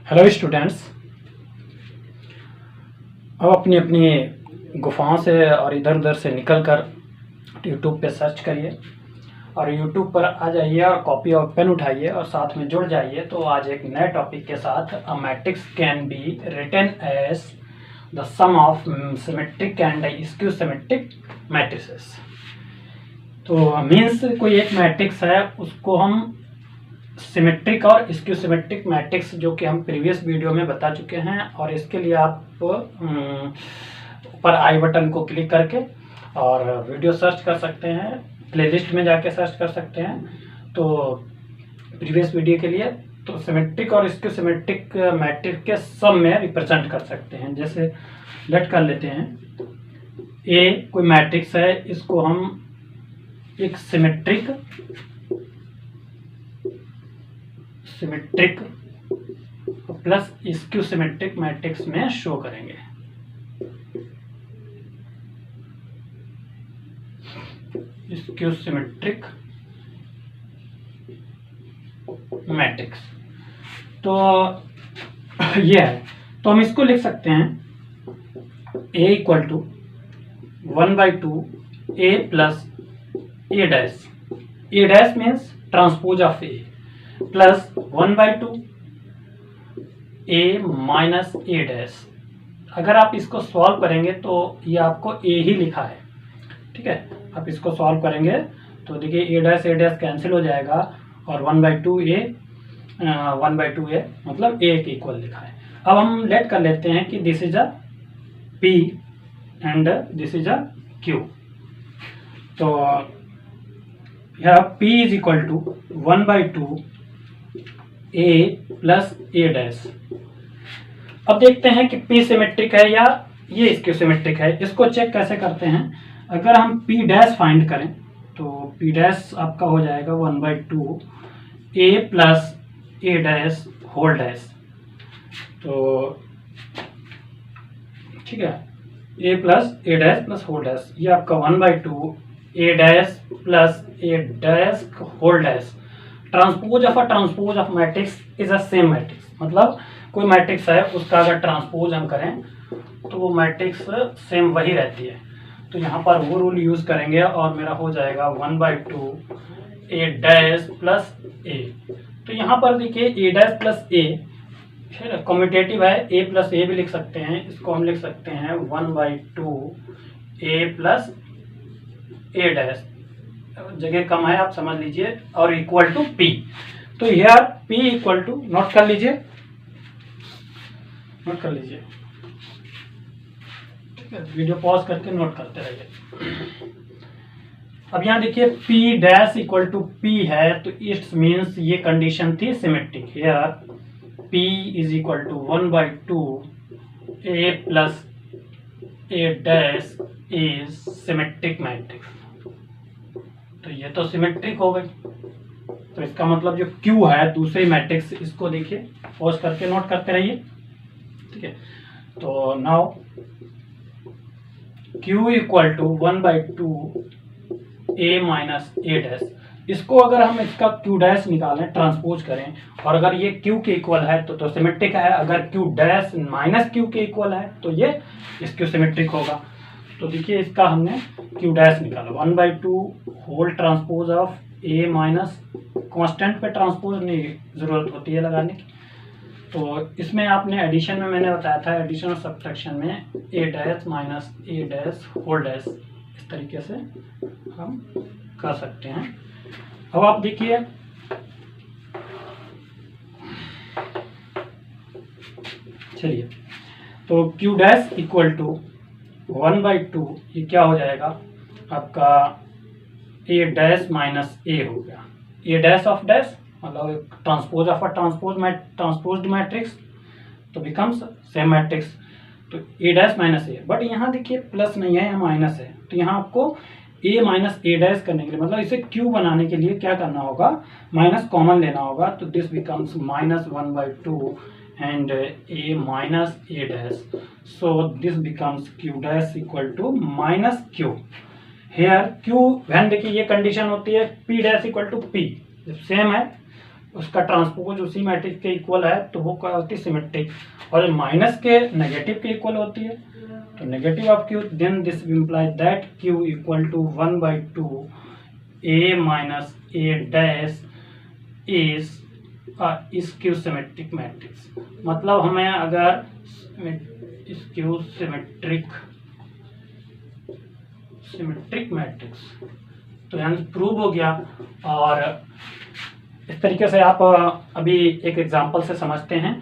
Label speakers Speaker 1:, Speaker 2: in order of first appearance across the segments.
Speaker 1: Hello students. अब अपनी अपनी गुफाओं से और इधर उधर से निकलकर यूट्यूब पे सर्च करिए और यूट्यूब पर आ जाइए और कॉपी और पेन उठाइए और साथ में जुड़ जाइए। तो आज एक नए टॉपिक के साथ a matrix can be written as the sum of symmetric and skew symmetric matrices. तो मीन्स कोई एक मैट्रिक्स है उसको हम सिमेट्रिक और स्क्यू सिमेट्रिक मैट्रिक्स जो कि हम प्रीवियस वीडियो में बता चुके हैं, और इसके लिए आप ऊपर आई बटन को क्लिक करके और वीडियो सर्च कर सकते हैं, प्लेलिस्ट में जाके सर्च कर सकते हैं। तो प्रीवियस वीडियो के लिए तो सिमेट्रिक और स्क्यू सिमेट्रिक मैट्रिक्स के सम में रिप्रेजेंट कर सकते हैं। जैसे लेट कर लेते हैं ए कोई मैट्रिक्स है, इसको हम एक symmetric plus skew symmetric matrix में शो करेंगे। स्क्यू सिमेट्रिक मैट्रिक्स तो ये है, तो हम इसको लिख सकते हैं a equal to 1/2 a plus a dash. a dash means transpose of a plus 1/2 a minus a dash. अगर आप इसको सॉल्व करेंगे तो ये आपको a ही लिखा है, ठीक है। आप इसको सॉल्व करेंगे तो देखिए a डैश कैंसिल हो जाएगा और 1/2 a मतलब a के इक्वल लिखा है। अब हम लेट कर लेते हैं कि this is a p and this is a q। तो यह p is equal to 1/2 a plus a dash. अब देखते हैं कि p सिमेट्रिक है या ये स्क्यू सिमेट्रिक है। इसको चेक कैसे करते हैं, अगर हम p डैश फाइंड करें तो p डैश आपका हो जाएगा 1/2 a plus a dash whole dash. तो ठीक है, a plus a dash plus whole dash, ये आपका 1/2 a dash plus a dash whole dash. Transpose of matrix is a same matrix. मतलब कोई मैट्रिक्स है उसका अगर ट्रांसपोज हम करें तो वो मैट्रिक्स सेम वही रहती है। तो यहाँ पर वो रूल यूज करेंगे और मेरा हो जाएगा 1/2 a डैश प्लस a। तो यहाँ पर देखिए a dash plus a commutative है, a प्लस a भी लिख सकते हैं। इसको हम लिख सकते हैं 1/2 a प्लस a डैश, जगह कम है आप समझ लीजिए, और इक्वल टू p। तो here p equal to note कर लीजिए, ठीक है। वीडियो पॉज करके नोट करते रहिए। अब यहाँ देखिए p dash equal to p है, तो इट्स मीन्स ये कंडीशन थी symmetric. Here p is equal to 1/2 a plus a dash is symmetric matrix. तो ये तो सिमेट्रिक हो गई। तो इसका मतलब जो Q है दूसरी मैट्रिक्स, इसको देखिए पॉज करके नोट करते रहिए, ठीक है। तो now Q equal to 1/2 a minus a dash. इसको अगर हम इसका Q डैश निकालें, ट्रांसपोज करें, और अगर ये Q के इक्वल है तो सिमेट्रिक है। अगर Q डैश माइनस Q के इक्वल है तो ये स्क्यू सिमेट्रिक होगा। तो देखिए इसका हमने Q डैश निकाला 1/2 whole transpose of a minus, constant पे ट्रांसपोज नहीं जरूरत होती है लगाने की। तो इसमें आपने एडिशन में मैंने बताया था, एडिशन और सब्ट्रैक्शन में a dash minus a dash whole dash, इस तरीके से हम कर सकते हैं। अब आप देखिए चलिए, तो Q डैश इक्वल टू 1/2 ये क्या हो जाएगा आपका a डैश माइनस a हो गया। a डैश ऑफ डैश मतलब transpose of a transposed matrix, तो बिकम्स सेम मैट्रिक्स। तो a dash minus a, but यहाँ देखिए प्लस नहीं है, यहाँ माइनस है। तो यहाँ आपको a माइनस a डैश करने के लिए, मतलब इसे q बनाने के लिए क्या करना होगा, माइनस कॉमन लेना होगा। तो this becomes minus 1/2 and a minus a dash, so this becomes q dash equal to minus q। here q when देखिए ये कंडीशन होती है p dash equal to p, जब सेम है उसका ट्रांसपोज उसी मैट्रिक्स के इक्वल है तो वो क्या होती है सिमेट्रिक, और माइनस के नेगेटिव के इक्वल होती है तो negative of Q, then this implies that Q equal to 1/2 A minus A dash is Q symmetric matrix. मतलब हमें अगर इस क्यू सिमेट्रिक मैट्रिक्स तो यहाँ प्रूव हो गया। और इस तरीके से आप अभी एक एग्जांपल से समझते हैं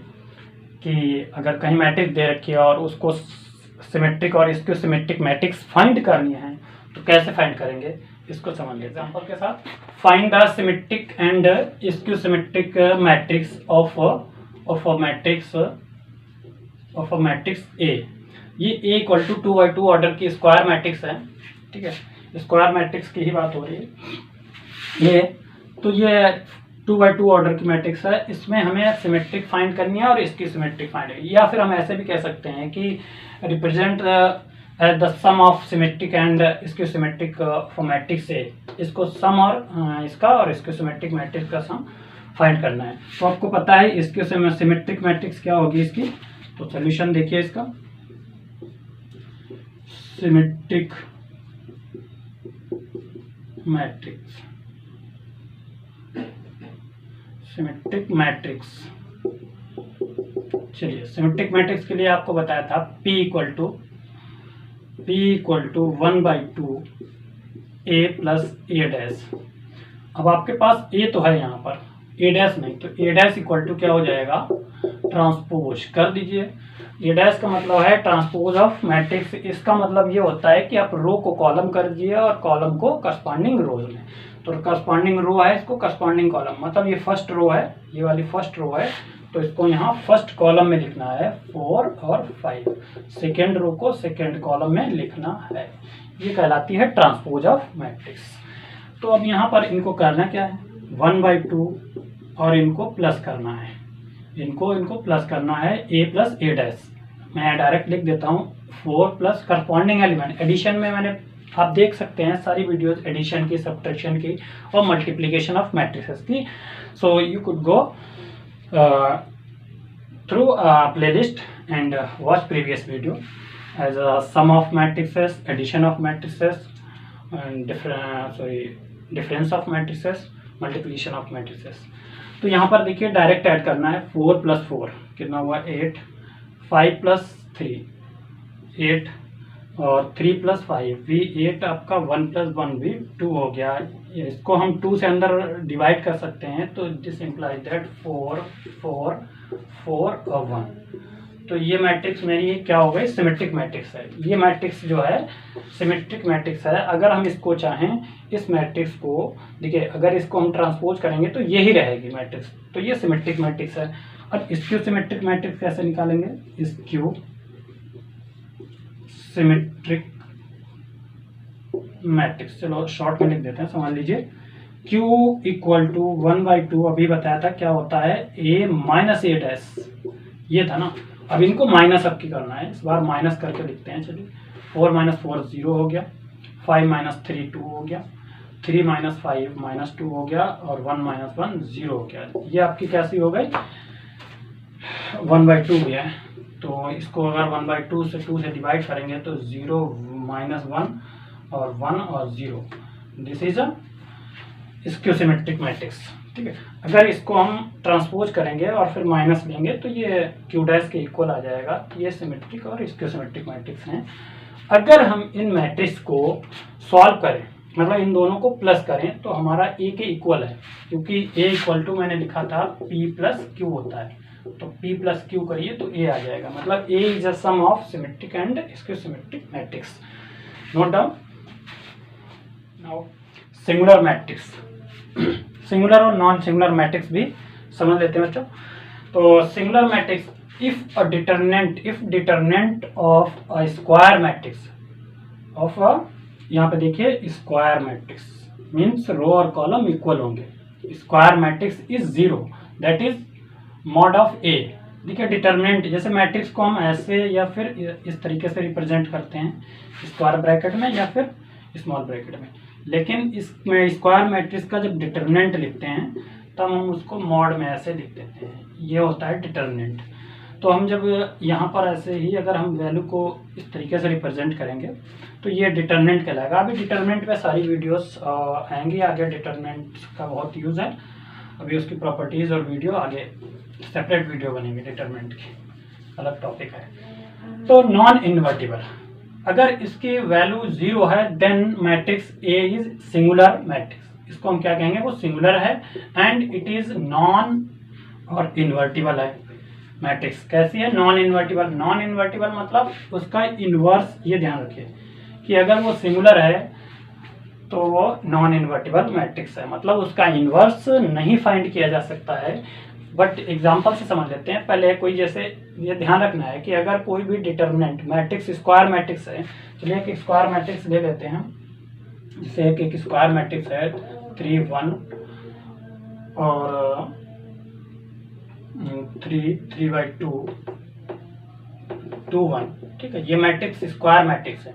Speaker 1: कि अगर कहीं मैट्रिक्स दे रखी है और उसको सिमेट्रिक और इसको सिमेट्रिक मैट्रिक्स फाइंड करनी है तो कैसे फाइंड करेंगे इसको समझ लीजिए एग्जांपल के साथ। Find the symmetric and इसक्यू symmetric matrix of a matrix A. ये ए इक्वल टू 2/2 ऑर्डर की स्क्वायर मैट्रिक्स है, ठीक है, स्क्वायर मैट्रिक्स की ही बात हो रही है ये। तो ये 2/2 ऑर्डर की मैट्रिक्स है, इसमें हमें सिमेट्रिक फाइंड करनी है और इसकी सिमेट्रिक फाइंड करनी है। या फिर हम ऐसे भी कह सकते हैं कि represent the sum of symmetric and इसकी सिमेट्रिक फॉर मैट्रिक्स ए। इसको सम और इसका और इसके सिमेट्रिक मैट्रिक्स का सम फाइंड करना है। तो आपको पता है इसके सिमेट्रिक मैट्रिक्स क्या होगी इसकी, तो सोल्यूशन देखिए इसका। सिमेट्रिक मैट्रिक्स, चलिए सिमेट्रिक मैट्रिक्स के लिए आपको बताया था P equal to 1/2 A plus A dash. अब आपके पास A तो है यहाँ पर, A डैश नहीं, तो A डैश इक्वल टू क्या हो जाएगा, ट्रांसपोज कर दीजिए। A डैश का मतलब है ट्रांसपोज ऑफ मैट्रिक्स। इसका मतलब ये होता है कि आप रो को कॉलम कर दीजिए और कॉलम को करस्पॉन्डिंग रोज में। तो करस्पॉन्डिंग रो है, इसको करस्पॉन्डिंग कॉलम, मतलब ये फर्स्ट रो है, ये वाली फर्स्ट रो है, तो इसको यहाँ फर्स्ट कॉलम में लिखना है 4 और 5, सेकेंड रो को सेकेंड कॉलम में लिखना है। ये कहलाती है ट्रांसपोज ऑफ मैट्रिक्स। तो अब यहाँ पर इनको करना क्या है, 1/2 और इनको प्लस करना है, इनको प्लस करना है A प्लस A डैश। मैं डायरेक्ट लिख देता हूँ 4 प्लस करस्पॉन्डिंग एलिमेंट। एडिशन में मैंने आप देख सकते हैं सारी वीडियोस एडिशन की, सब्ट्रैक्शन की और मल्टीप्लिकेशन ऑफ मैट्रिसेस की। So you could go through playlist and watch previous video as a sum of matrices, addition of matrices, difference of matrices, multiplication of matrices. तो यहाँ पर देखिए डायरेक्ट ऐड करना है 4 प्लस 4 कितना हुआ 8, 5 प्लस 3 8 और 3 प्लस 5 भी 8, आपका 1 प्लस 1 भी 2 हो गया। इसको हम 2 से अंदर डिवाइड कर सकते हैं, तो दिस इम्प्लाइज दैट 4 4 4 और 1। तो ये मैट्रिक्स मेरी क्या हो गई, सिमेट्रिक मैट्रिक्स है। ये मैट्रिक्स जो है सिमेट्रिक मैट्रिक्स है। अगर हम इसको चाहें इस मैट्रिक्स को, देखिए अगर इसको हम ट्रांसपोज करेंगे तो यही रहेगी मैट्रिक्स, तो ये सिमेट्रिक मैट्रिक्स है। अब इसक्यू सिमेट्रिक मैट्रिक्स कैसे निकालेंगे, इसक्यू सिमेट्रिक मैट्रिक्स, चलो शॉर्ट में लिख देते हैं, समझ लीजिए। Q इक्वल टू 1/2 अभी बताया था क्या होता है, A माइनस A डैश, ये था ना। अब इनको माइनस अब की करना है, इस बार माइनस करके लिखते हैं। चलिए 4 माइनस 4 0 हो गया, 5 माइनस 3 2 हो गया, 3 माइनस 5 माइनस 2 हो गया और 1 माइनस 1 0 हो गया। ये आपकी कैसी हो गई, 1/2 है। तो इसको अगर 1/2 से 2 से डिवाइड करेंगे तो 0 माइनस 1 और 1 और 0, this is a skew symmetric matrix, ठीक है। अगर इसको हम ट्रांसपोज करेंगे और फिर माइनस लेंगे तो ये क्यू डैश के इक्वल आ जाएगा। ये सिमेट्रिक और स्क्यू सिमेट्रिक मैट्रिक्स हैं। अगर हम इन मैट्रिक्स को सॉल्व करें, मतलब इन दोनों को प्लस करें, तो हमारा ए के इक्वल है, क्योंकि ए इक्वल टू मैंने लिखा था पी प्लस क्यू होता है, तो पी प्लस क्यू करिए तो ए आ जाएगा। मतलब A is a sum of symmetric and skew symmetric matrix. Note down. Now singular matrix, singular और नॉन सिंगुलर मैट्रिक्स भी समझ लेते हैं बच्चों। तो singular matrix, if determinant of a square matrix of A, यहाँ पे देखिए स्क्वायर मैट्रिक्स मीन्स रो और कॉलम इक्वल होंगे, square matrix is 0, that is mod of A. देखिए डिटरमिनेंट, जैसे मैट्रिक्स को हम ऐसे या फिर इस तरीके से रिप्रेजेंट करते हैं, स्क्वायर ब्रैकेट में या फिर स्मॉल ब्रैकेट में, लेकिन इसमें स्क्वायर मैट्रिक्स का जब डिटरमिनेंट लिखते हैं तब हम उसको मॉड में ऐसे लिख देते हैं, ये होता है डिटर्मिनेंट। तो हम जब यहाँ पर ऐसे ही अगर हम वैल्यू को इस तरीके से रिप्रेजेंट करेंगे तो ये डिटर्मिनेंट कहलाएगा। अभी डिटर्मिनेंट पे सारी वीडियोस आएंगी आगे, डिटर्मिनेंट का बहुत यूज़ है, अभी उसकी प्रॉपर्टीज़ और वीडियो आगे सेपरेट वीडियो बनेगी, डिटर्मिनेंट की अलग टॉपिक है। तो नॉन इन्वर्टिबल, अगर इसकी वैल्यू 0 है then matrix A is singular matrix, इसको हम क्या कहेंगे, वो सिंगुलर है एंड इट इज नॉन और इन्वर्टिबल है। मैट्रिक्स कैसी है, नॉन इन्वर्टिबल। नॉन इन्वर्टिबल मतलब उसका इन्वर्स, ये ध्यान रखिए कि अगर वो सिंगुलर है तो वो नॉन इन्वर्टिबल मैट्रिक्स है, मतलब उसका इन्वर्स नहीं फाइंड किया जा सकता है। बट एग्जांपल से समझ लेते हैं पहले। कोई जैसे ये ध्यान रखना है कि अगर कोई भी डिटर्मिनेंट मैट्रिक्स स्क्वायर मैट्रिक्स है, चलिए एक स्क्वायर मैट्रिक्स ले लेते हैं, जैसे एक स्क्वायर मैट्रिक्स है 3 1 और 3/2 2 1, ठीक है। ये मैट्रिक्स स्क्वायर मैट्रिक्स है,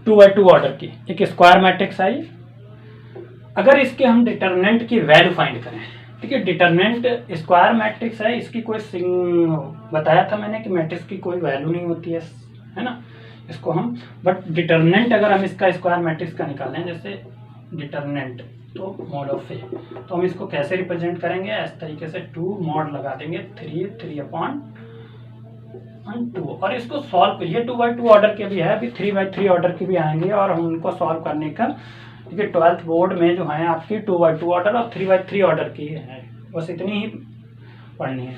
Speaker 1: 2/2 ऑर्डर की एक स्क्वायर मैट्रिक्स आई। अगर इसके हम डिटर्मिनेंट की वैल्यू फाइंड करें, ठीक है, डिटर्मिनेंट स्क्वायर मैट्रिक्स है, इसकी कोई बताया था मैंने कि मैट्रिक्स की कोई वैल्यू नहीं होती है ना, इसको हम, बट डिटर्मिनेंट अगर हम इसका स्क्वायर मैट्रिक्स का निकालें, जैसे डिटर्मिनेंट तो मॉड ऑफ ए, तो हम इसको कैसे रिप्रेजेंट करेंगे, इस तरीके से 2 मॉड लगा देंगे 3/2 और इसको सॉल्व करिए। 2/2 ऑर्डर के भी है, अभी 3/3 ऑर्डर की भी आएंगे और हम उनको सॉल्व करने का, देखिए 12th बोर्ड में जो है आपकी 2/2 ऑर्डर और 3/3 ऑर्डर की है, बस इतनी ही पढ़नी है।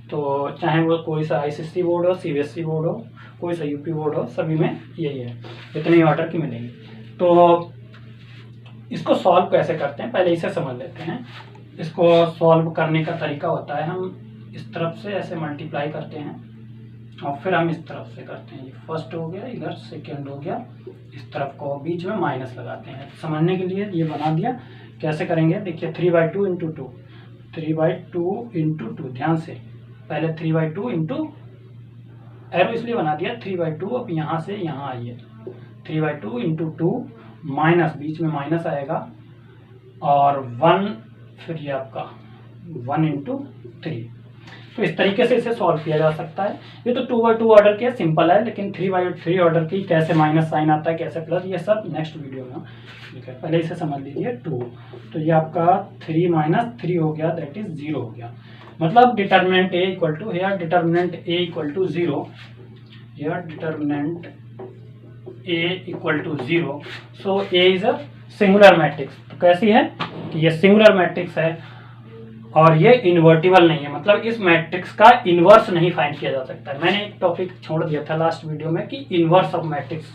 Speaker 1: तो चाहे वो कोई सा ICSE बोर्ड हो, CBSE बोर्ड हो, कोई सा UP बोर्ड हो, सभी में यही है, इतनी ही ऑर्डर की मिलेंगी। तो इसको सॉल्व कैसे करते हैं पहले इसे समझ लेते हैं। इसको सॉल्व करने का तरीका होता है, हम इस तरफ से ऐसे मल्टीप्लाई करते हैं और फिर हम इस तरफ से करते हैं, ये फर्स्ट हो गया, इधर सेकेंड हो गया, इस तरफ को बीच में माइनस लगाते हैं। समझने के लिए ये बना दिया, कैसे करेंगे देखिए, 3/2 × 2, 3/2 × 2, ध्यान से पहले 3/2 इंटू, एरो इसलिए बना दिया 3/2, अब यहाँ से यहाँ आइए 3/2 × 2 माइनस, बीच में माइनस आएगा और 1, फिर ये आपका 1 × 3। तो इस तरीके से इसे सॉल्व किया जा सकता है। ये तो 2/2 ऑर्डर की सिंपल है, लेकिन 3/3 ऑर्डर की कैसे माइनस साइन आता है, कैसे प्लस, ये सब नेक्स्ट वीडियो में, ठीक है। पहले इसे समझ लीजिए 2, तो ये आपका 3 - 3 हो गया, दैट इज 0 हो गया। मतलब determinant A equal to, here determinant A equal to 0, here determinant A equal to 0, so A is a singular matrix. तो कैसी है, ये सिंगुलर मैट्रिक्स है और ये इन्वर्टिबल नहीं है, मतलब इस मैट्रिक्स का इन्वर्स नहीं फाइंड किया जा सकता है। मैंने एक टॉपिक छोड़ दिया था लास्ट वीडियो में कि इन्वर्स ऑफ मैट्रिक्स,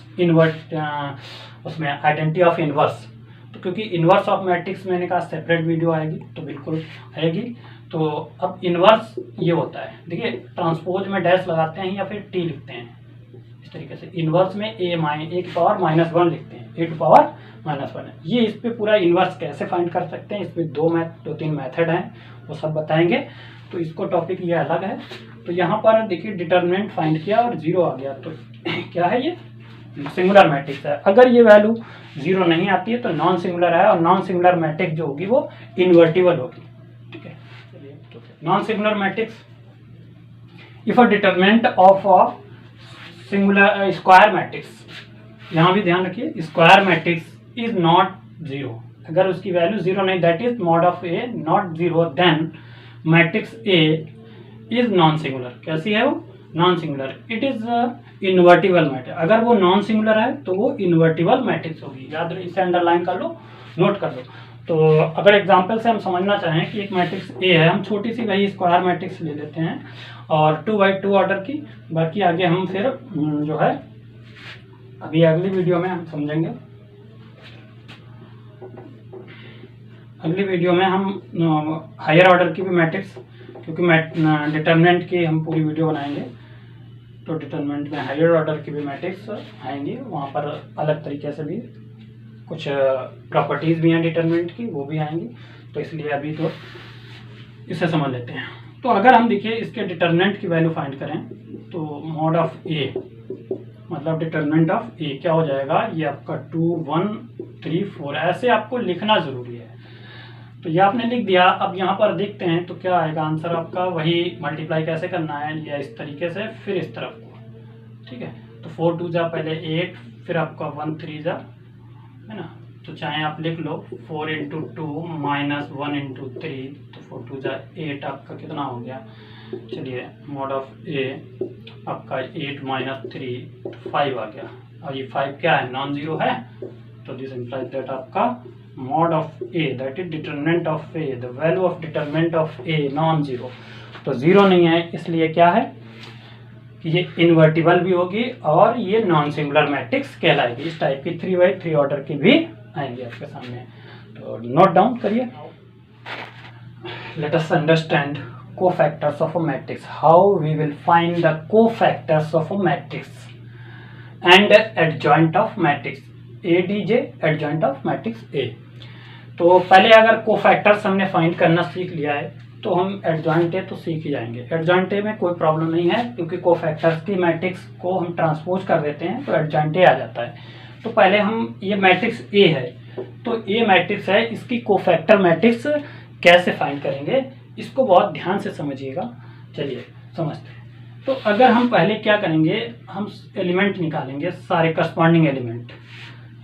Speaker 1: उसमें आइडेंटिटी ऑफ इन्वर्स, तो क्योंकि इन्वर्स ऑफ मैट्रिक्स मैंने कहा सेपरेट वीडियो आएगी, तो बिल्कुल आएगी। तो अब इन्वर्स ये होता है, देखिए ट्रांसपोज में डैश लगाते हैं या फिर T लिखते हैं, इस तरीके से इन्वर्स में A की पावर -1 लिखते हैं, A की पावर -1 है। ये इस पे पूरा इन्वर्स कैसे फाइंड कर सकते हैं, इसमें 2-3 मेथड हैं, वो सब बताएंगे, तो इसको टॉपिक ये अलग है। तो यहाँ पर देखिए डिटर्मिनेंट फाइंड किया और 0 आ गया, तो क्या है, ये सिंगुलर मैट्रिक्स है। अगर ये वैल्यू 0 नहीं आती है तो नॉन सिंगुलर है, और नॉन सिंगुलर मैट्रिक्स जो होगी वो इन्वर्टिबल होगी, ठीक है। चलिए, तो non singular matrix, if a determinant of a singular square matrix, यहाँ भी ध्यान रखिए, स्क्वायर मैट्रिक्स इज नॉट 0, अगर उसकी वैल्यू 0 नहीं, that is mod of A not 0, then matrix A is non singular. कैसी है वो, non singular, it is invertible matrix. अगर वो नॉन सिंगुलर है तो वो इन्वर्टिबल मैट्रिक्स होगी, याद रहे, इसे अंडरलाइन कर लो, नोट कर लो। तो अगर एग्जांपल से हम समझना चाहें कि एक मैट्रिक्स A है, हम छोटी सी वही स्क्वायर मैट्रिक्स ले लेते हैं और 2/2 ऑर्डर की, बाकी आगे हम फिर जो है अभी अगली वीडियो में हम समझेंगे। अगली वीडियो में हम हायर ऑर्डर की भी मैट्रिक्स, क्योंकि डिटर्मिनेंट की हम पूरी वीडियो बनाएंगे, तो डिटर्मिनेंट में हायर ऑर्डर की भी मैट्रिक्स आएंगी, वहाँ पर अलग तरीके से भी कुछ प्रॉपर्टीज़ भी हैं डिटर्मिनेंट की, वो भी आएंगी। तो इसलिए अभी तो इसे समझ लेते हैं। तो अगर हम देखिए इसके डिटर्मिनेंट की वैल्यू फाइंड करें, तो मॉड ऑफ A मतलब डिटर्मिनेंट ऑफ A क्या हो जाएगा, ये आपका 2 1 3 4, ऐसे आपको लिखना ज़रूरी है। तो ये आपने लिख दिया। अब यहाँ पर देखते हैं तो क्या आएगा आंसर आपका, वही मल्टीप्लाई कैसे करना है, या इस तरीके से फिर इस तरफ को, ठीक है। तो 4 2 जा पहले 8, फिर आपका 1 3 जा, है ना। तो चाहे आप लिख लो 4 इंटू 2 माइनस 1 इंटू 3, तो 4 2 जा 8 आपका कितना हो गया, चलिए मॉड ऑफ ए आपका 8 माइनस 3 5 आ गया। और ये 5 क्या है, नॉन जीरो है, तो दिस इम्प्लाइज दैट आपका mod of a, that is determinant of a, the value of determinant of a non zero, तो जीरो नहीं है, इसलिए क्या है कि ये इन्वर्टिबल भी होगी और ये नॉन सिंगुलर मैट्रिक्स कहलाएगी। इस टाइप की 3x3 ऑर्डर की भी आएंगे आपके सामने, तो नोट डाउन करिए। Let us understand cofactors of a matrix, how we will find the cofactors of a matrix and adjoint of matrix ADJ, adjoint of matrix A। तो पहले अगर कोफैक्टर्स हमने फाइंड करना सीख लिया है तो हम एडजॉइंट ए तो सीख ही जाएंगे। एडजॉइंट ए में कोई प्रॉब्लम नहीं है, क्योंकि कोफैक्टर्स की मैट्रिक्स को हम ट्रांसपोज कर देते हैं तो एडजॉइंट ए आ जाता है। तो पहले हम, ये मैट्रिक्स ए है, तो ए मैट्रिक्स है, इसकी कोफैक्टर मैट्रिक्स कैसे फाइंड करेंगे, इसको बहुत ध्यान से समझिएगा। चलिए समझते हैं। तो अगर हम पहले क्या करेंगे, हम एलिमेंट निकालेंगे, सारे करस्पॉन्डिंग एलिमेंट,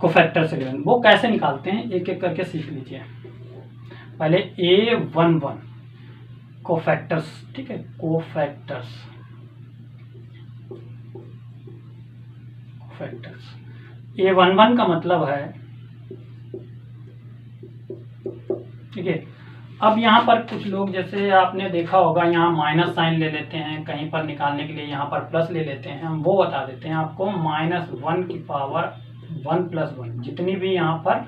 Speaker 1: कोफैक्टर्स एलिमेंट। वो कैसे निकालते हैं एक एक करके सीख लीजिए। पहले A11 कोफैक्टर्स, ठीक है, कोफैक्टर्स A11 का मतलब है, ठीक है। अब यहाँ पर कुछ लोग, जैसे आपने देखा होगा, यहाँ माइनस साइन ले लेते हैं, कहीं पर निकालने के लिए यहाँ पर प्लस ले लेते हैं। हम वो बता देते हैं आपको, -1 की पावर 1 + 1, जितनी भी यहाँ पर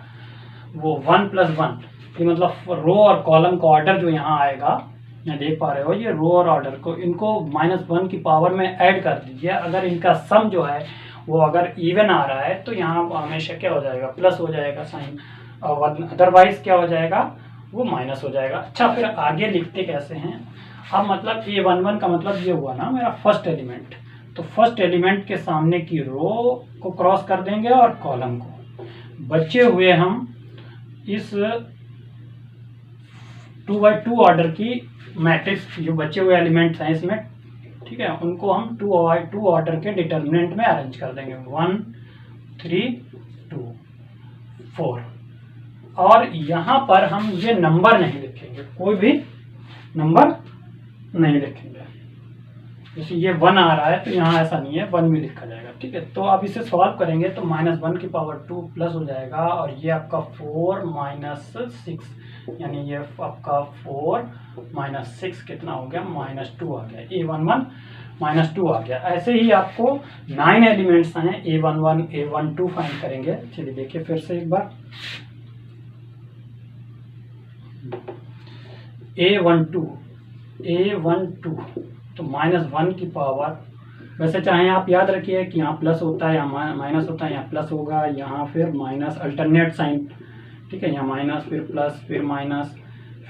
Speaker 1: वो 1 + 1, ये मतलब रो और कॉलम का ऑर्डर जो यहाँ आएगा, यहाँ देख पा रहे हो, ये रो और ऑर्डर को, इनको -1 की पावर में ऐड कर दीजिए। अगर इनका सम जो है वो अगर इवन आ रहा है तो यहाँ हमेशा क्या हो जाएगा, प्लस हो जाएगा साइन, और अदरवाइज क्या हो जाएगा, वो माइनस हो जाएगा। अच्छा, फिर आगे लिखते कैसे हैं। अब मतलब A11 का मतलब ये हुआ ना मेरा फर्स्ट एलिमेंट, तो फर्स्ट एलिमेंट के सामने की रो को क्रॉस कर देंगे और कॉलम को। बचे हुए हम इस 2x2 ऑर्डर की मैट्रिक्स, जो बचे हुए एलिमेंट्स हैं इसमें, ठीक है, उनको हम 2x2 ऑर्डर के डिटर्मिनेंट में अरेंज कर देंगे, 1 3 2 4। और यहाँ पर हम ये नंबर नहीं लिखेंगे, कोई भी नंबर नहीं लिखेंगे। जैसे ये 1 आ रहा है तो यहाँ ऐसा नहीं है, 1 भी लिखा जाएगा, ठीक है। तो अब इसे सॉल्व करेंगे तो -1 की पावर 2 प्लस हो जाएगा, और ये आपका 4 - 6, यानी ये आपका 4 - 6 कितना हो गया, -2 आ गया। A11 -2 आ गया। ऐसे ही आपको 9 एलिमेंट्स हैं, A11 A12 फाइंड करेंगे। चलिए देखिए फिर से एक बार, A12 तो -1 की पावर, वैसे चाहे आप याद रखिए कि यहाँ प्लस होता है, यहाँ माइनस होता है, यहाँ प्लस होगा, यहाँ फिर माइनस, अल्टरनेट साइन, ठीक है, यहाँ माइनस फिर प्लस फिर माइनस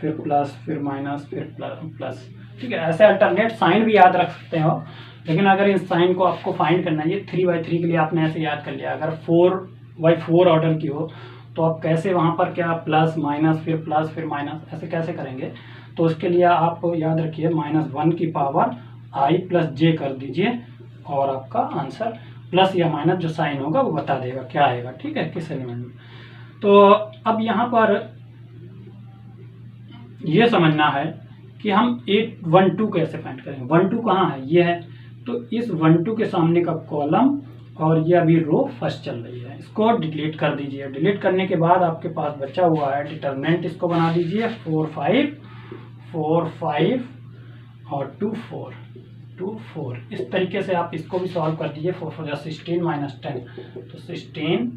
Speaker 1: फिर प्लस फिर माइनस फिर प्लस, ठीक है। ऐसे अल्टरनेट साइन भी याद रख सकते हो, लेकिन अगर इस साइन को आपको फाइंड करना है, ये 3/3 के लिए आपने ऐसे याद कर लिया। अगर 4/4 ऑर्डर की हो तो आप कैसे वहाँ पर क्या प्लस फिर माइनस ऐसे कैसे करेंगे, तो उसके लिए आप याद रखिए -1 की पावर I + j कर दीजिए, और आपका आंसर प्लस या माइनस जो साइन होगा वो बता देगा क्या आएगा, ठीक है, किस एलिमेंट में। तो अब यहाँ पर ये समझना है कि हम 812 कैसे फाइंड करेंगे। 12 कहाँ है, ये है, तो इस 12 के सामने का कॉलम और ये अभी रो फर्स्ट चल रही है, इसको डिलीट कर दीजिए। डिलीट करने के बाद आपके पास बचा हुआ है डिटर्मिनेंट, इसको बना दीजिए 4 5 4 5 और 2 4 2 4। इस तरीके से आप इसको भी सॉल्व कर दीजिए। 4 4 16 - 10 तो 16।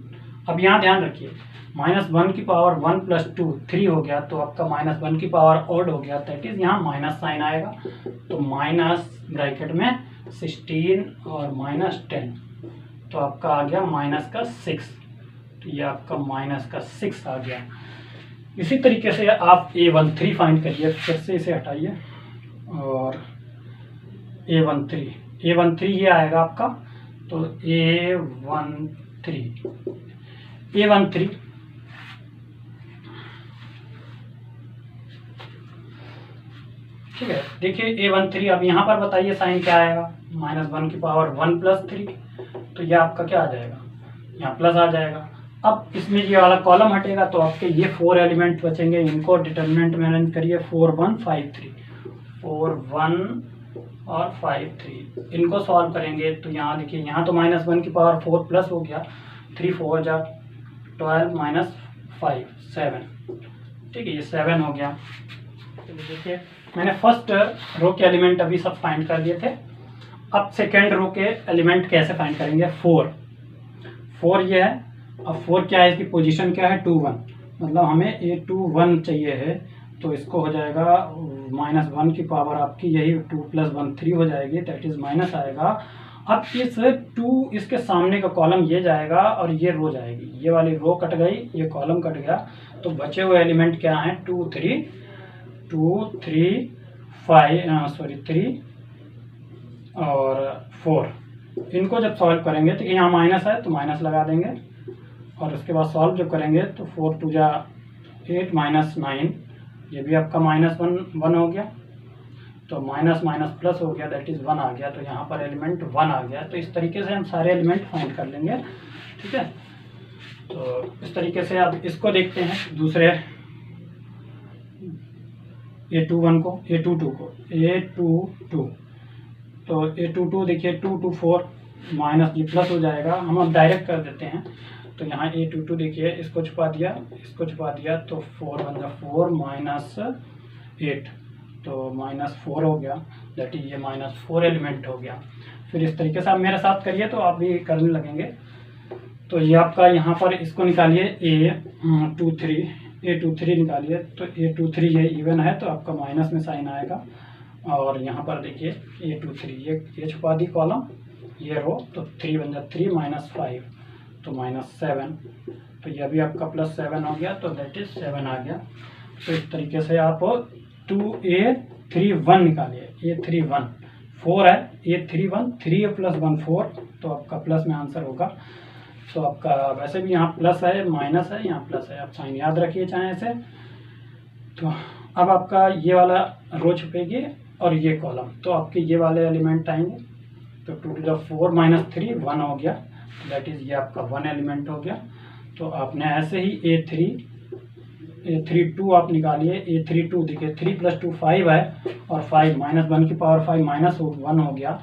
Speaker 1: अब यहाँ ध्यान रखिए, -1 की पावर 1 + 2 3 हो गया, तो आपका -1 की पावर ऑड हो गया, दैट इज यहाँ माइनस साइन आएगा, तो माइनस ब्रैकेट में 16 और -10, तो आपका आ गया -6, तो ये आपका -6 आ गया। इसी तरीके से आप A13 फाइंड करिए, फिर से इसे हटाइए, और A13 ये आएगा आपका, तो A13 ठीक है। देखिए A13, अब यहाँ पर बताइए साइन क्या आएगा, -1 की पावर 1 + 3, तो ये आपका क्या आ जाएगा, यहाँ प्लस आ जाएगा। अब इसमें ये वाला कॉलम हटेगा तो आपके ये 4 एलिमेंट बचेंगे, इनको डिटर्मिनेंट में अरेंज करिए 4 1 5 3, 4 1 और 5 3, इनको सॉल्व करेंगे तो यहाँ देखिए, यहाँ तो -1 की पावर 4 प्लस हो गया, 3 4 जा 12 -5 7, ठीक है, ये 7 हो गया। तो देखिए मैंने फर्स्ट रो के एलिमेंट अभी सब फाइंड कर लिए थे। अब सेकेंड रो के एलिमेंट कैसे फाइंड करेंगे, 4 ये है। अब 4 क्या है, इसकी पोजीशन क्या है, 2 1, मतलब हमें A2 1 चाहिए है, तो इसको हो जाएगा -1 की पावर आपकी यही 2 + 1 3 हो जाएगी, दैट इज माइनस आएगा। अब इस 2 इसके सामने का कॉलम ये जाएगा और ये रो जाएगी, ये वाली रो कट गई, ये कॉलम कट गया, तो बचे हुए एलिमेंट क्या हैं, 2 3 3 और 4। इनको जब सॉल्व करेंगे तो यहाँ माइनस है तो माइनस लगा देंगे, और उसके बाद सॉल्व जब करेंगे तो 4 2 जा 8 -9, ये भी आपका -1 हो गया, तो माइनस माइनस प्लस हो गया, दैट इज़ 1 आ गया, तो यहाँ पर एलिमेंट 1 आ गया। तो इस तरीके से हम सारे एलिमेंट फाइंड कर लेंगे, ठीक है। तो इस तरीके से अब इसको देखते हैं, दूसरे A21 को, A22 तो A22 देखिए 2 2 4 माइनस ये प्लस हो जाएगा, हम अब डायरेक्ट कर देते हैं। तो यहाँ A22 देखिए, इसको छुपा दिया, इसको छुपा दिया, तो 4 1 जा 4 -8, तो -4 हो गया, दैट इज ये -4 एलिमेंट हो गया। फिर इस तरीके से आप मेरे साथ करिए तो आप भी करने लगेंगे। तो ये आपका यहाँ पर इसको निकालिए, A23 निकालिए, तो A23 ये इवन है तो आपका माइनस में साइन आएगा, और यहाँ पर देखिए A23 ये छुपा दी कॉलम, ये रो, तो 3 1 जा 3 -5, तो -7, तो ये भी आपका +7 हो गया, तो दैट इज 7 आ गया। तो इस तरीके से आप 2A31 निकालिए, A31 4 है, A31 3 + 1 4, तो आपका प्लस में आंसर होगा। तो आपका वैसे भी यहाँ प्लस है, माइनस है, यहाँ प्लस है, आप साइन याद रखिए चाहे ऐसे। तो अब आपका ये वाला रो छुपेगी और ये कॉलम, तो आपके ये वाले एलिमेंट आएंगे, तो 2 to the 4 -3 1 हो गया, दैट इज़ ये आपका 1 एलिमेंट हो गया। तो आपने ऐसे ही A32 आप निकालिए, A32 देखिए 3 + 2 5 है, और 5 -1 की पावर 5 -1 हो गया।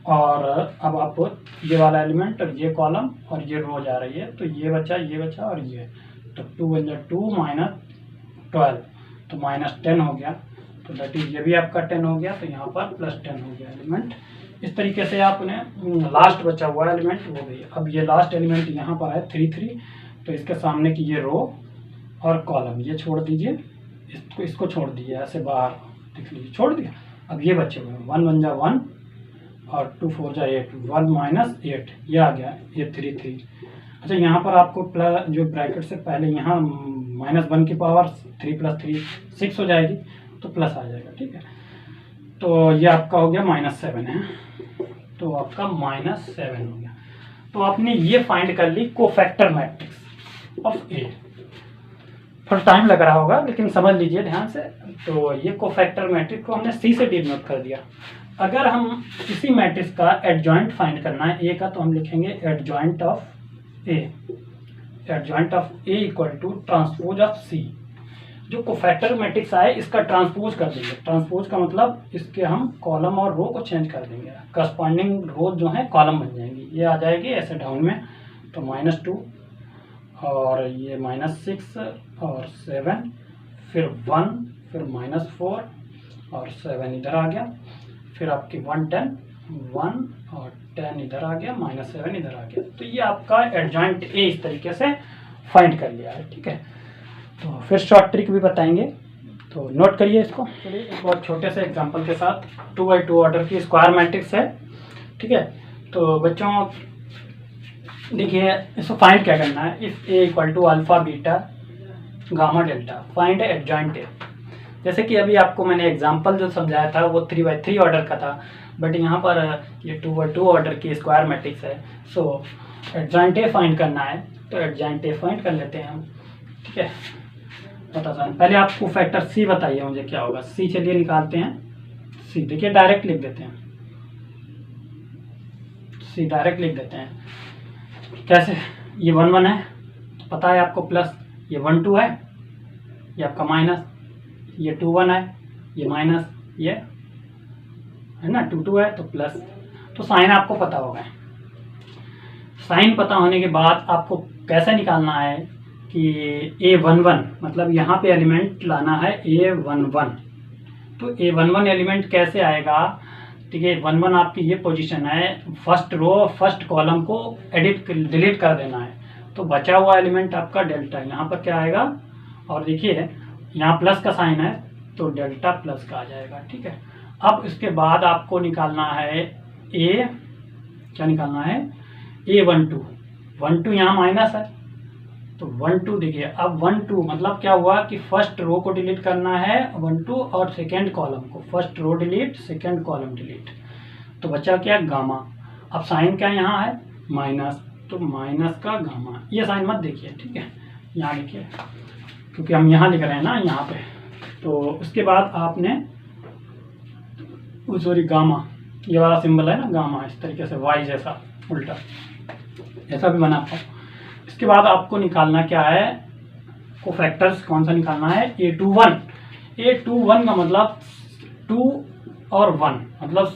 Speaker 1: और अब आप ये वाला एलिमेंट और ये कॉलम और ये रो जा रही है, तो ये बचा और ये, तो 2 1 जा 2 -12, तो -10 हो गया, तो दैट इज ये भी आपका 10 हो गया, तो यहाँ पर +10 हो गया एलिमेंट। इस तरीके से आपने लास्ट बचा हुआ एलिमेंट वो भी। अब ये लास्ट एलिमेंट यहाँ पर है 3 3, तो इसके सामने की ये रो और कॉलम ये छोड़ दीजिए, इसको छोड़ दीजिए, ऐसे बाहर देख लीजिए, छोड़ दिया। अब ये बचे हुए 1 1 जा 1 और 2 4 जा 8, 1 -8 ये आ गया, ये 3 3। अच्छा, यहाँ पर आपको प्लस जो ब्रैकेट से पहले यहाँ -1 की पावर 3 + 3 6 हो जाएगी, तो प्लस आ जाएगा, ठीक है। तो ये आपका हो गया -7 है, तो आपका -7 हो गया। तो आपने ये फाइंड कर ली कोफैक्टर मैट्रिक्स ऑफ ए। थोड़ा टाइम लग रहा होगा लेकिन समझ लीजिए ध्यान से। तो ये कोफैक्टर मैट्रिक्स को हमने सी से डिनोट कर दिया। अगर हम इसी मैट्रिक्स का एडजॉइंट फाइंड करना है ए का, तो हम लिखेंगे adjoint of A, adjoint of A equal to transpose of C. जो कोफैक्टर मैट्रिक्स आए इसका ट्रांसपोज कर देंगे। ट्रांसपोज का मतलब इसके हम कॉलम और रो को चेंज कर देंगे, करस्पॉन्डिंग रो जो है कॉलम बन जाएंगी, ये आ जाएगी ऐसे डाउन में, तो -2 और ये -6 और 7, फिर 1, फिर -4 और 7 इधर आ गया, फिर आपकी 1 10 1 और 10 इधर आ गया, -7 इधर आ गया। तो ये आपका एडजॉइंट ए इस तरीके से फाइंड कर लिया है, ठीक है। तो फिर शॉर्ट ट्रिक भी बताएंगे, तो नोट करिए इसको। चलिए एक बहुत छोटे से एग्जांपल के साथ 2x2 ऑर्डर की स्क्वायर मैट्रिक्स है, ठीक है। तो बच्चों देखिए इसको फाइंड क्या करना है, if A equal to alpha beta gamma delta find adjoint A. जैसे कि अभी आपको मैंने एग्जांपल जो समझाया था वो 3x3 ऑर्डर का था, बट यहाँ पर ये 2x2 ऑर्डर की स्क्वायर मैट्रिक्स है। सो एडजॉइंट ए फाइंड करना है, तो एडजॉइंट ए फाइंड कर लेते हैं हम, ठीक है। बता पहले आपको फैक्टर सी बताइए मुझे क्या होगा। सी चलिए निकालते हैं, सी। देखिए डायरेक्ट लिख देते हैं, सी डायरेक्ट लिख देते हैं। कैसे? ये 1 1 है, पता है आपको, प्लस ये 1 2 है, ये आपका माइनस, ये 2 1 है, ये माइनस, ये है ना 2 2 है तो प्लस। तो साइन आपको पता होगा। साइन पता होने के बाद आपको कैसे निकालना है कि A11 मतलब यहाँ पे एलिमेंट लाना है A11। तो A11 एलिमेंट कैसे आएगा? ठीक है, 1 1 आपकी ये पोजीशन है, फर्स्ट रो फर्स्ट कॉलम को डिलीट कर देना है। तो बचा हुआ एलिमेंट आपका डेल्टा, यहाँ पर क्या आएगा? और देखिए यहाँ प्लस का साइन है तो डेल्टा प्लस का आ जाएगा। ठीक है, अब इसके बाद आपको निकालना है क्या निकालना है? A12। 1 2 यहाँ माइनस है तो 1 2। देखिए अब 1 2 मतलब क्या हुआ कि फर्स्ट रो को डिलीट करना है 1 2 और सेकेंड कॉलम को, first row delete second column delete. तो बचा क्या? गामा। अब साइन क्या यहाँ है? माइनस, तो माइनस का गामा। ये साइन मत देखिए, ठीक है, यहाँ लिखिए क्योंकि हम यहाँ लिख रहे हैं ना यहाँ पे। तो उसके बाद आपने सॉरी गामा, ये वाला सिंबल है ना गामा, इस तरीके से वाई जैसा उल्टा ऐसा भी बनाता हूँ। इसके बाद आपको निकालना क्या है? कोफैक्टर्स कौन सा निकालना है? A21। A21 का मतलब 2 और 1 मतलब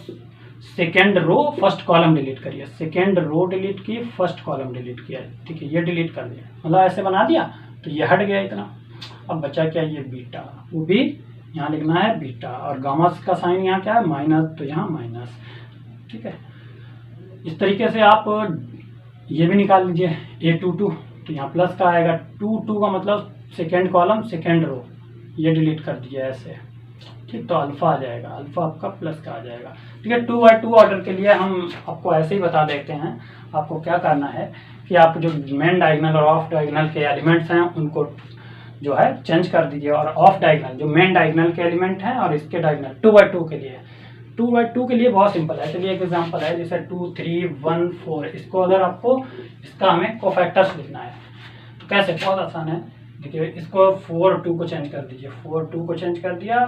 Speaker 1: second row first column delete करिए, सेकेंड रो डिलीट की, फर्स्ट कॉलम डिलीट किया। ठीक है, ये डिलीट कर दिया, मतलब ऐसे बना दिया तो ये हट गया इतना। अब बचा क्या? ये बीटा, वो भी यहाँ लिखना है बीटा, और गामा का साइन यहाँ क्या है? माइनस, तो यहाँ माइनस। ठीक है, इस तरीके से आप ये भी निकाल लीजिए A22। तो यहाँ प्लस का आएगा, 2 2 का मतलब सेकेंड कॉलम सेकेंड रो, ये डिलीट कर दिया ऐसे। ठीक, तो अल्फा आ जाएगा, अल्फा आपका प्लस का आ जाएगा। ठीक है, 2x2 ऑर्डर के लिए हम आपको ऐसे ही बता देते हैं। आपको क्या करना है कि आप जो मेन डायगोनल और ऑफ डायगोनल के एलिमेंट्स हैं उनको जो है चेंज कर दीजिए, और ऑफ डायगोनल जो मेन डायगोनल के एलिमेंट हैं और इसके डायगोनल 2x2 के लिए, 2x2 के लिए बहुत सिंपल है। चलिए एक एग्जांपल है, जैसे 2 3 1 4। इसको अगर आपको इसका हमें कोफैक्टर्स लिखना है तो कैसे? बहुत आसान है। देखिए इसको 4 2 को चेंज कर दीजिए, 4 2 को चेंज कर दिया,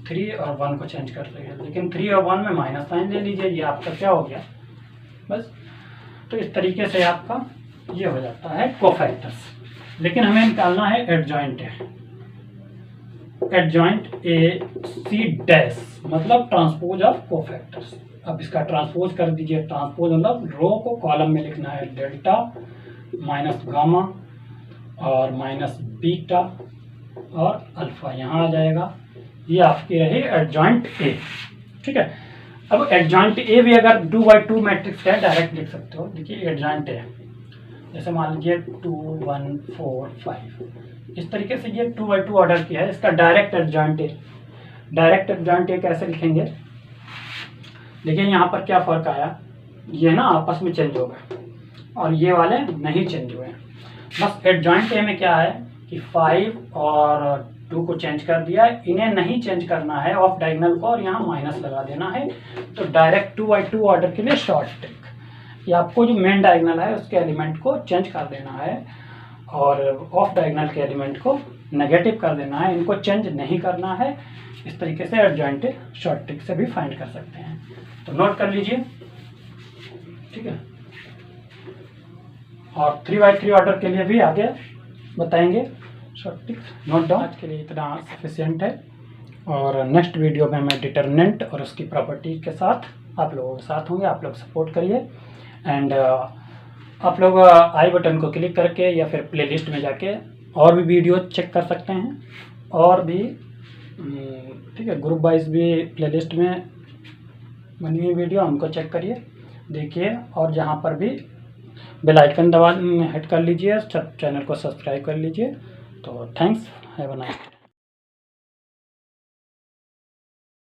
Speaker 1: 3 और 1 को चेंज कर दिया, लेकिन 3 और 1 में माइनस साइन ले लीजिए, ये आपका क्या हो गया? बस। तो इस तरीके से आपका ये हो जाता है कोफैक्टर्स। लेकिन हमें निकालना है एडजॉइंट है, एडजॉइंट AC डैश मतलब ट्रांसपोज ऑफ कोफैक्टर्स। अब इसका ट्रांसपोज कर दीजिए, ट्रांसपोज मतलब रो को कॉलम में लिखना है, डेल्टा माइनस गामा और माइनस बीटा और अल्फा यहाँ आ जाएगा। ये आपकी रही एडजॉइंट A। ठीक है, अब एडजॉइंट A भी अगर 2x2 मैट्रिक्स है डायरेक्ट लिख सकते हो। देखिए एडजॉइंट A जैसे मान लीजिए 2 1 4 5, इस तरीके से ये 2x2 ऑर्डर किया है, इसका direct adjoint A। Direct adjoint A कैसे लिखेंगे? देखिए यहाँ पर क्या फर्क आया, ये ना आपस में चेंज हो गए और ये वाले नहीं चेंज हुए। बस एडजॉइंट A में क्या है कि 5 और 2 को चेंज कर दिया, इन्हें नहीं चेंज करना है ऑफ डायगोनल को, और यहाँ माइनस लगा देना है। तो डायरेक्ट 2x2 ऑर्डर के लिए शॉर्ट ट्रिक, ये आपको जो मेन डायगोनल है उसके एलिमेंट को चेंज कर देना है और ऑफ डायगोनल के एलिमेंट को नेगेटिव कर देना है, इनको चेंज नहीं करना है। इस तरीके से एडजॉइंट शॉर्ट ट्रिक से भी फाइंड कर सकते हैं, तो नोट कर लीजिए। ठीक है, और 3x3 ऑर्डर के लिए भी आगे बताएंगे शॉर्ट ट्रिक, नोट डाउन। आज के लिए इतना सफिशिएंट है, और नेक्स्ट वीडियो में मैं डिटर्मिनेंट और उसकी प्रॉपर्टी के साथ आप लोगों के साथ होंगे। आप लोग सपोर्ट करिए, एंड आप लोग आई बटन को क्लिक करके या फिर प्लेलिस्ट में जाके और भी वीडियो चेक कर सकते हैं, और भी ठीक है ग्रुप वाइज भी प्लेलिस्ट में बनी हुई वीडियो उनको चेक करिए, देखिए, और जहाँ पर भी बेल आइकन दबा हिट कर लीजिए, चैनल को सब्सक्राइब कर लीजिए। तो thanks, have a nice day.